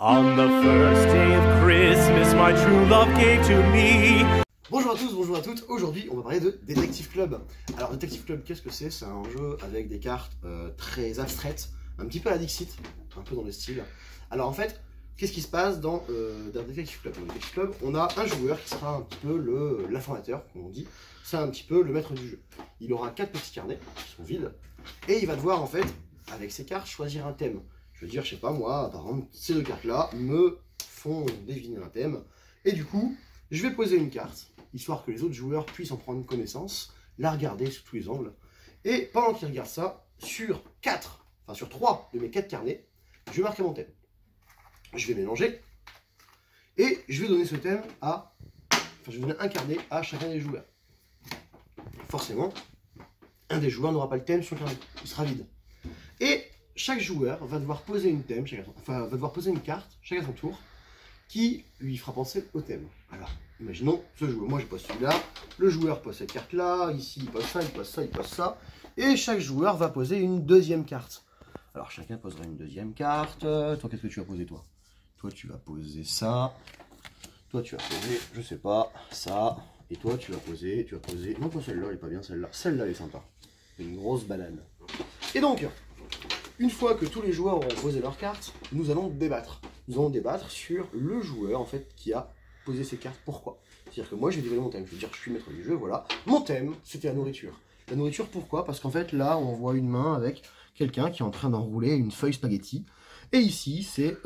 On the first day of Christmas, my true love gave to me. Bonjour à tous, bonjour à toutes. Aujourd'hui, on va parler de Detective Club. Alors, Detective Club, qu'est-ce que c'est? C'est un jeu avec des cartes très abstraites, un petit peu à la Dixit, un peu dans le style. Alors, en fait, qu'est-ce qui se passe dans Detective Club? Dans Detective Club, on a un joueur qui sera un petit peu l'informateur, comme on dit. C'est un petit peu le maître du jeu. Il aura 4 petits carnets qui sont vides et il va devoir, en fait, avec ses cartes, choisir un thème. Je veux dire, je sais pas moi, par exemple, ces deux cartes-là me font deviner un thème. Et du coup, je vais poser une carte, histoire que les autres joueurs puissent en prendre connaissance, la regarder sous tous les angles. Et pendant qu'ils regardent ça, sur 3 de mes 4 carnets, je vais marquer mon thème. Je vais mélanger. Et je vais donner ce thème à... Enfin, je vais donner un carnet à chacun des joueurs. Forcément, un des joueurs n'aura pas le thème sur le carnet. Il sera vide. Et chaque joueur va devoir poser une carte, chacun à son tour, qui lui fera penser au thème. Alors, imaginons ce joueur. Moi, je pose celui-là. Le joueur pose cette carte-là. Ici, il pose ça, il pose ça, il pose ça. Et chaque joueur va poser une deuxième carte. Alors, chacun posera une deuxième carte. Toi, qu'est-ce que tu vas poser, toi? Toi, tu vas poser ça. Toi, tu vas poser, je sais pas, ça. Et toi, tu vas poser... Non, pas celle-là, elle est pas bien, celle-là. Celle-là, elle est sympa. Une grosse banane. Et donc... Une fois que tous les joueurs auront posé leurs cartes, nous allons débattre. Nous allons débattre sur le joueur en fait qui a posé ses cartes. Pourquoi? C'est-à-dire que moi je vais dévoiler mon thème. Je vais dire je suis maître du jeu, voilà. Mon thème, c'était la nourriture. La nourriture, pourquoi? Parce qu'en fait là on voit une main avec quelqu'un qui est en train d'enrouler une feuille spaghetti. Et ici c'est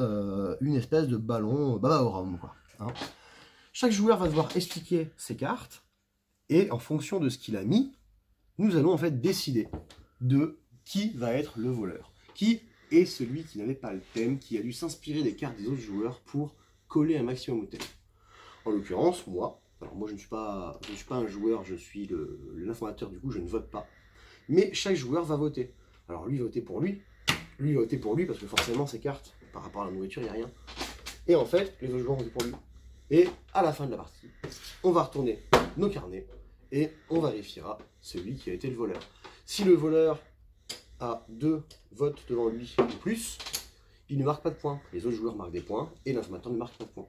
une espèce de ballon baba au rhum, quoi. Hein. Chaque joueur va devoir expliquer ses cartes. Et en fonction de ce qu'il a mis, nous allons en fait décider de qui va être le voleur. Qui est celui qui n'avait pas le thème, qui a dû s'inspirer des cartes des autres joueurs pour coller un maximum au thème. En l'occurrence, moi, alors moi je ne suis pas un joueur, je suis l'informateur, du coup je ne vote pas. Mais chaque joueur va voter. Alors lui voter pour lui voter pour lui, parce que forcément ses cartes, par rapport à la nourriture, il n'y a rien. Et en fait, les autres joueurs vont voter pour lui. Et à la fin de la partie, on va retourner nos carnets et on vérifiera celui qui a été le voleur. Si le voleur a 2 votes devant lui ou plus, il ne marque pas de points. Les autres joueurs marquent des points et l'informateur ne marque pas de points.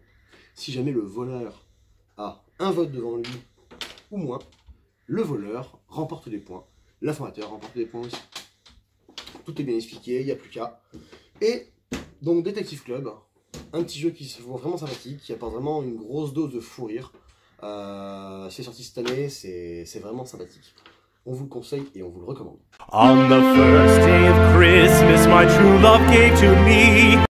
Si jamais le voleur a 1 vote devant lui ou moins, le voleur remporte des points. L'informateur remporte des points aussi. Tout est bien expliqué, il n'y a plus qu'à. Et donc Detective Club, un petit jeu qui se voit vraiment sympathique, qui apporte vraiment une grosse dose de fou rire. C'est sorti cette année, c'est vraiment sympathique. On vous le conseille et on vous le recommande. On the first day of Christmas, my true love gave to me.